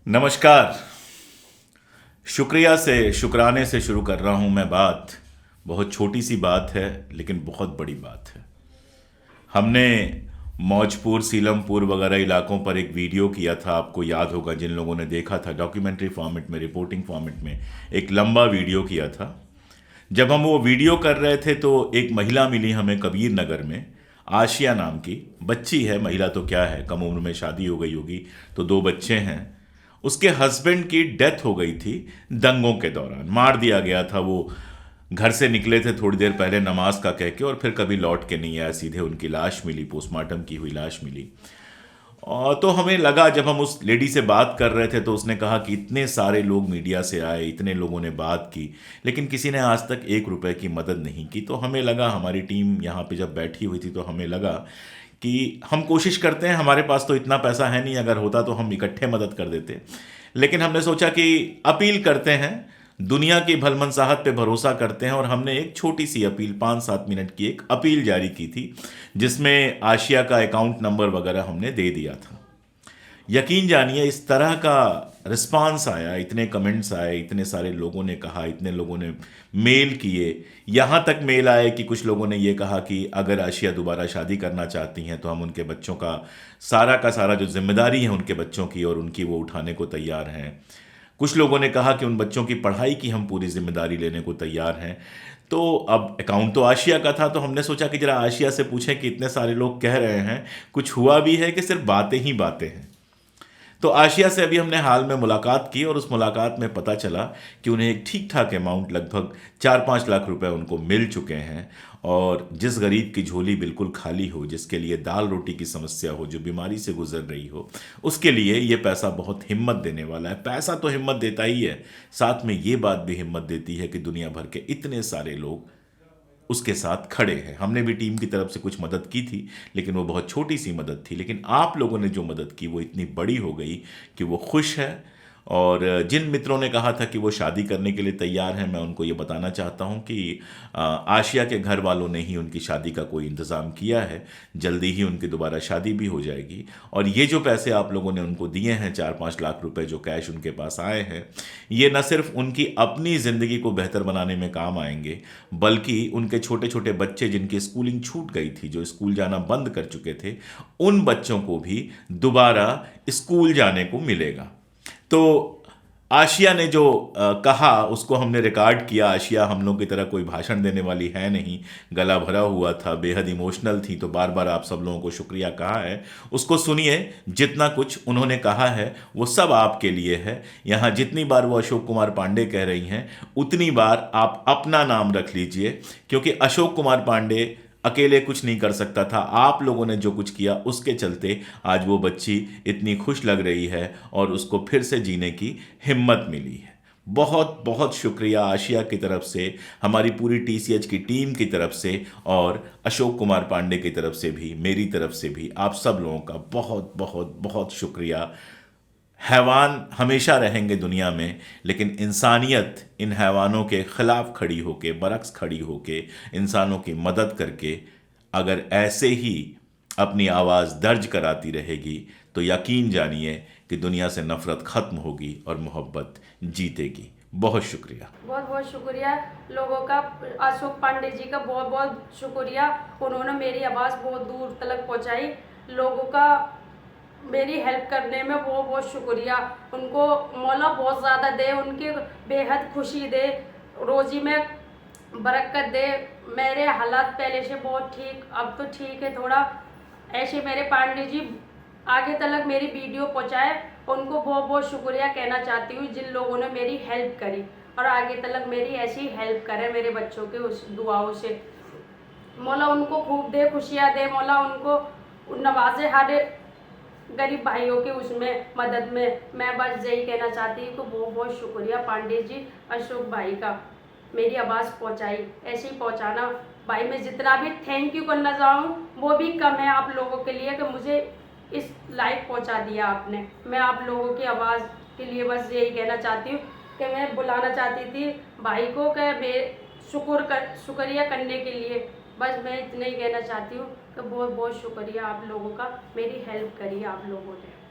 नमस्कार। शुक्रिया से शुक्राने से शुरू कर रहा हूं मैं बात। बहुत छोटी सी बात है लेकिन बहुत बड़ी बात है। हमने मौजपुर, सीलमपुर वगैरह इलाकों पर एक वीडियो किया था, आपको याद होगा जिन लोगों ने देखा था। डॉक्यूमेंट्री फॉर्मेट में, रिपोर्टिंग फॉर्मेट में एक लंबा वीडियो किया था। जब हम वो वीडियो कर रहे थे तो एक महिला मिली हमें कबीर नगर में। आशिया नाम की बच्ची है, महिला तो क्या है, कम उम्र में शादी हो गई होगी, तो दो बच्चे हैं। उसके हस्बैंड की डेथ हो गई थी, दंगों के दौरान मार दिया गया था। वो घर से निकले थे थोड़ी देर पहले नमाज का कह के, और फिर कभी लौट के नहीं आया, सीधे उनकी लाश मिली, पोस्टमार्टम की हुई लाश मिली। और तो हमें लगा, जब हम उस लेडी से बात कर रहे थे तो उसने कहा कि इतने सारे लोग मीडिया से आए, इतने लोगों ने बात की, लेकिन किसी ने आज तक 1 रुपए की मदद नहीं की। तो हमें लगा, हमारी टीम यहाँ पे जब बैठी हुई थी तो हमें लगा कि हम कोशिश करते हैं, हमारे पास तो इतना पैसा है नहीं, अगर होता तो हम इकट्ठे मदद कर देते। लेकिन हमने सोचा कि अपील करते हैं, दुनिया की भलमनसाहत पे भरोसा करते हैं, और हमने एक छोटी सी अपील, 5-7 मिनट की एक अपील जारी की थी, जिसमें आशिया का अकाउंट नंबर वगैरह हमने दे दिया था। यकीन जानिए, इस तरह का रिस्पांस आया, इतने कमेंट्स आए, इतने सारे लोगों ने कहा, इतने लोगों ने मेल किए। यहाँ तक मेल आए कि कुछ लोगों ने ये कहा कि अगर आशिया दोबारा शादी करना चाहती हैं तो हम उनके बच्चों का सारा जो जिम्मेदारी है उनके बच्चों की और उनकी, वो उठाने को तैयार हैं। कुछ लोगों ने कहा कि उन बच्चों की पढ़ाई की हम पूरी जिम्मेदारी लेने को तैयार हैं। तो अब अकाउंट तो आशिया का था, तो हमने सोचा कि जरा आशिया से पूछें कि इतने सारे लोग कह रहे हैं, कुछ हुआ भी है कि सिर्फ बातें ही बातें हैं। तो आशिया से अभी हमने हाल में मुलाकात की, और उस मुलाकात में पता चला कि उन्हें एक ठीक ठाक अमाउंट, लगभग 4-5 लाख रुपए उनको मिल चुके हैं। और जिस गरीब की झोली बिल्कुल खाली हो, जिसके लिए दाल रोटी की समस्या हो, जो बीमारी से गुजर रही हो, उसके लिए ये पैसा बहुत हिम्मत देने वाला है। पैसा तो हिम्मत देता ही है, साथ में ये बात भी हिम्मत देती है कि दुनिया भर के इतने सारे लोग उसके साथ खड़े हैं। हमने भी टीम की तरफ से कुछ मदद की थी, लेकिन वो बहुत छोटी सी मदद थी। लेकिन आप लोगों ने जो मदद की वो इतनी बड़ी हो गई कि वो खुश है। और जिन मित्रों ने कहा था कि वो शादी करने के लिए तैयार हैं, मैं उनको ये बताना चाहता हूँ कि आशिया के घर वालों ने ही उनकी शादी का कोई इंतज़ाम किया है। जल्दी ही उनकी दोबारा शादी भी हो जाएगी। और ये जो पैसे आप लोगों ने उनको दिए हैं, 4-5 लाख रुपए जो कैश उनके पास आए हैं, ये न सिर्फ उनकी अपनी ज़िंदगी को बेहतर बनाने में काम आएंगे, बल्कि उनके छोटे छोटे बच्चे जिनकी स्कूलिंग छूट गई थी, जो स्कूल जाना बंद कर चुके थे, उन बच्चों को भी दोबारा स्कूल जाने को मिलेगा। तो आशिया ने जो कहा उसको हमने रिकॉर्ड किया। आशिया हम लोग की तरह कोई भाषण देने वाली है नहीं, गला भरा हुआ था, बेहद इमोशनल थी, तो बार बार आप सब लोगों को शुक्रिया कहा है। उसको सुनिए, जितना कुछ उन्होंने कहा है वो सब आपके लिए है। यहाँ जितनी बार वो अशोक कुमार पांडे कह रही हैं, उतनी बार आप अपना नाम रख लीजिए, क्योंकि अशोक कुमार पांडे अकेले कुछ नहीं कर सकता था। आप लोगों ने जो कुछ किया उसके चलते आज वो बच्ची इतनी खुश लग रही है और उसको फिर से जीने की हिम्मत मिली है। बहुत बहुत शुक्रिया आशिया की तरफ से, हमारी पूरी टीसीएच की टीम की तरफ से, और अशोक कुमार पांडे की तरफ से भी, मेरी तरफ से भी, आप सब लोगों का बहुत बहुत बहुत शुक्रिया। हैवान हमेशा रहेंगे दुनिया में, लेकिन इंसानियत इन हैवानों के खिलाफ खड़ी होके, बरक्स खड़ी होके, इंसानों की मदद करके अगर ऐसे ही अपनी आवाज़ दर्ज कराती रहेगी, तो यकीन जानिए कि दुनिया से नफ़रत ख़त्म होगी और मोहब्बत जीतेगी। बहुत शुक्रिया। बहुत बहुत शुक्रिया लोगों का। अशोक पांडे जी का बहुत बहुत शुक्रिया। उन्होंने मेरी आवाज़ बहुत दूर तक पहुंचाई। लोगों का मेरी हेल्प करने में बहुत बहुत शुक्रिया। उनको मौला बहुत ज़्यादा दे, उनकी बेहद खुशी दे, रोज़ी में बरकत दे। मेरे हालात पहले से बहुत ठीक, अब तो ठीक है थोड़ा। ऐसे मेरे पांडे जी आगे तक मेरी वीडियो पहुंचाए, उनको बहुत बहुत शुक्रिया कहना चाहती हूँ, जिन लोगों ने मेरी हेल्प करी और आगे तक मेरी ऐसी हेल्प करे मेरे बच्चों के उस दुआओं से। मौला उनको खूब दे, खुशियाँ दे, मौला उनको नवाजे हर गरीब भाइयों के उसमें मदद में। मैं बस यही कहना चाहती हूँ कि बहुत बहुत शुक्रिया पांडे जी, अशोक भाई का, मेरी आवाज़ पहुँचाई। ऐसे ही पहुँचाना भाई। मैं जितना भी थैंक यू करना चाहूँ वो भी कम है आप लोगों के लिए कि मुझे इस लाइव पहुँचा दिया आपने। मैं आप लोगों की आवाज़ के लिए बस यही कहना चाहती हूँ कि मैं बुलाना चाहती थी भाई को कि मैं शुक्रिया करने के लिए। बस मैं इतना ही कहना चाहती हूँ कि बहुत बहुत शुक्रिया आप लोगों का, मेरी हेल्प करी आप लोगों ने।